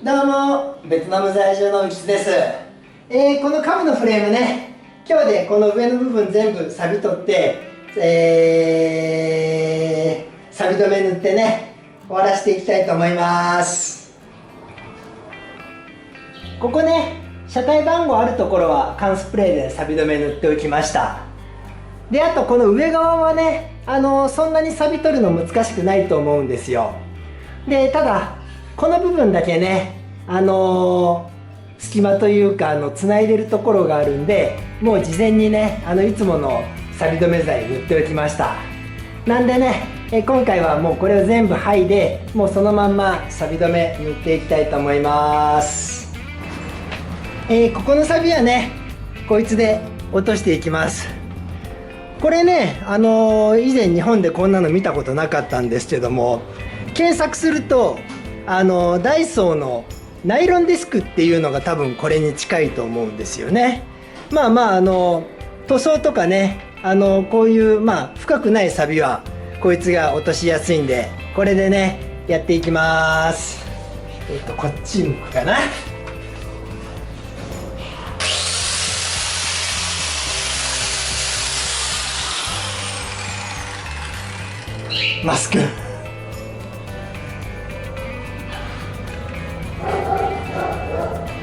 どうも、ベトナム在住の内津です。このカムのフレームね、今日でこの上の部分全部錆取って、錆止め塗ってね、終わらせていきたいと思います。ここね、車体番号あるところは缶スプレーで錆止め塗っておきました。で、あとこの上側はね、そんなに錆び取るの難しくないと思うんですよ。で、ただこの部分だけね、隙間というか繋いでるところがあるんで、もう事前にねいつもの錆止め剤塗っておきました。なんでね、今回はもうこれを全部剥いで、もうそのまんま錆止め塗っていきたいと思います。ここの錆はね、こいつで落としていきます。これね、以前日本でこんなの見たことなかったんですけども、検索するとダイソーのナイロンディスクっていうのが多分これに近いと思うんですよね。塗装とかね、こういう深くない錆はこいつが落としやすいんで、これでねやっていきます。こっち向くかな。マスク。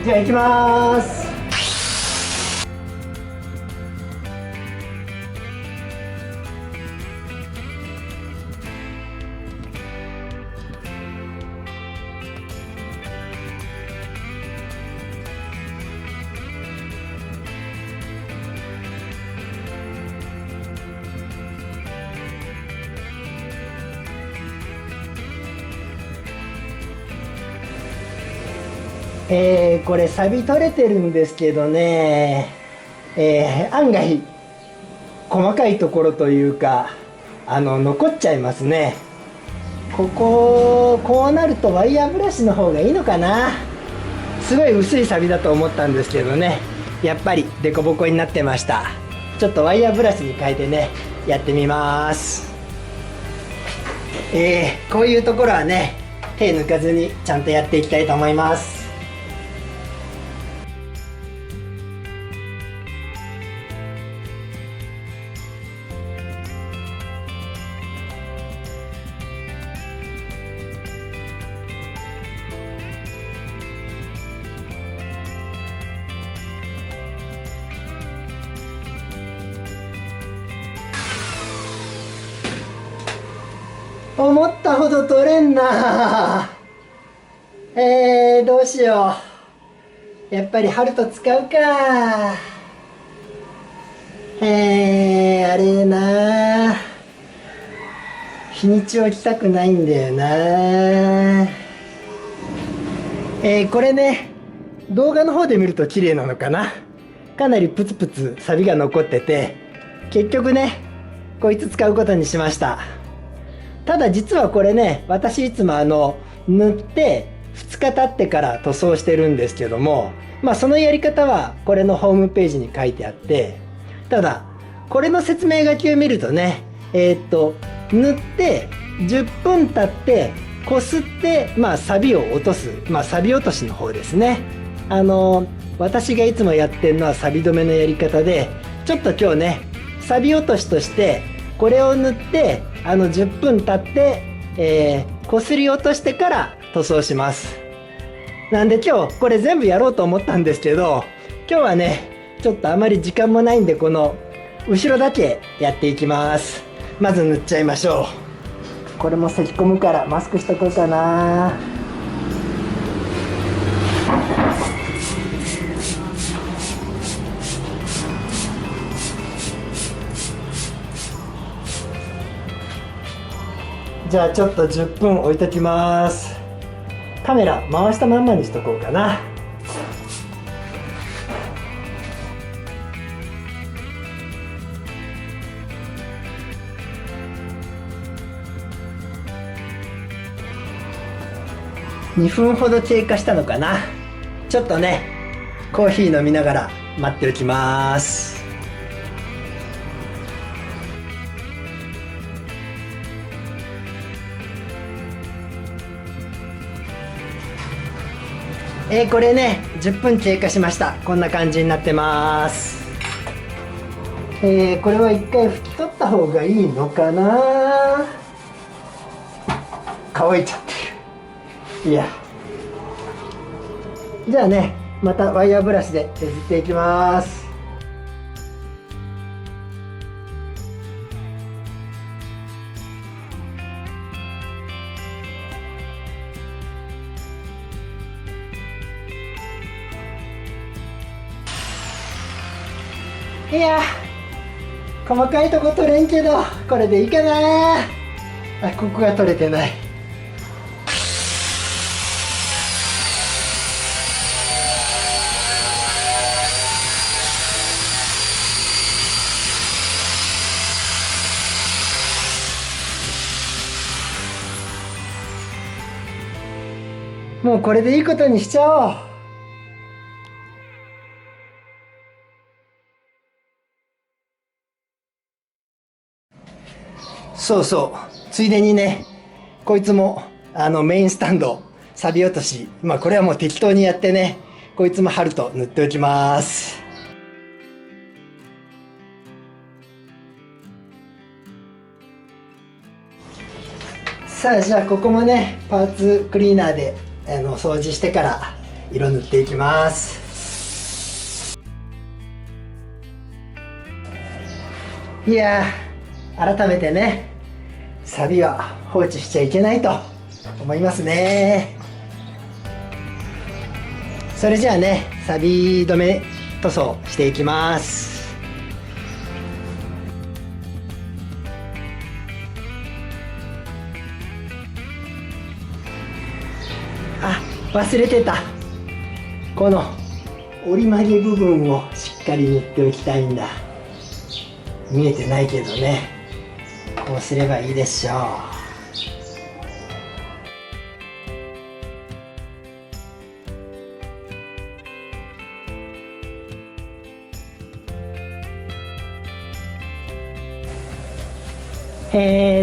じゃあ行きます。これ錆び取れてるんですけどね、案外細かいところというか残っちゃいますね。こうなるとワイヤーブラシの方がいいのかな。すごい薄い錆だと思ったんですけどね、やっぱりデコボコになってました。ちょっとワイヤーブラシに変えてねやってみます。こういうところはね手抜かずにちゃんとやっていきたいと思います。思ったほど取れんな。どうしよう。やっぱりハルト使うか。あれな、日にちを置きたくないんだよな。これね、動画の方で見ると綺麗なのかな。かなりプツプツ錆が残ってて、結局ねこいつ使うことにしました。ただ実はこれね、私いつも塗って2日経ってから塗装してるんですけども、そのやり方はこれのホームページに書いてあって、ただこれの説明書きを見るとね、塗って10分経ってこすって錆を落とす、錆落としの方ですね。私がいつもやってるのは錆止めのやり方で、ちょっと今日ね錆落としとしてこれを塗って10分経って、こすり落としてから塗装します。なんで今日これ全部やろうと思ったんですけど、今日はねちょっとあまり時間もないんで、この後ろだけやっていきます。まず塗っちゃいましょう。これも咳込むからマスクしとこうかな。じゃあちょっと10分置いときます。カメラ回したまんまにしとこうかな。2分ほど経過したのかな。ちょっとねコーヒー飲みながら待っておきます。これね10分経過しました。こんな感じになってます。これは一回拭き取った方がいいのかな。乾いちゃってる。いや、じゃあね、またワイヤーブラシで削っていきます。いや、細かいとこ取れんけどこれでいいかな。あ、ここが取れてない。もうこれでいいことにしちゃおう。そうそう、ついでにね、こいつもメインスタンド錆び落とし、まあこれはもう適当にやってね、こいつも貼ると塗っておきます。さあ、じゃあここもねパーツクリーナーで掃除してから色塗っていきます。いやー、改めてね、錆は放置しちゃいけないと思いますね。それじゃあね、錆止め塗装していきます。あ、忘れてた。この折り曲げ部分をしっかり塗っておきたいんだ。見えてないけどね、こうすればいいでしょう。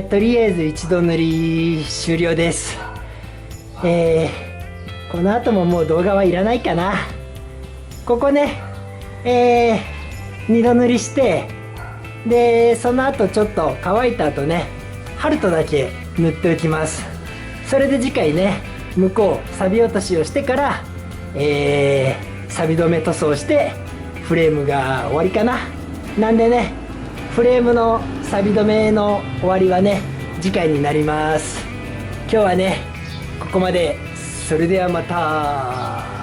とりあえず一度塗り終了です。この後ももう動画はいらないかな。ここね、二度塗りして、でその後ちょっと乾いた後ね、ハルトだけ塗っておきます。それで次回ね、向こう錆落としをしてから、錆止め塗装してフレームが終わりかな。なんでね、フレームの錆止めの終わりはね、次回になります。今日はねここまで。それではまた。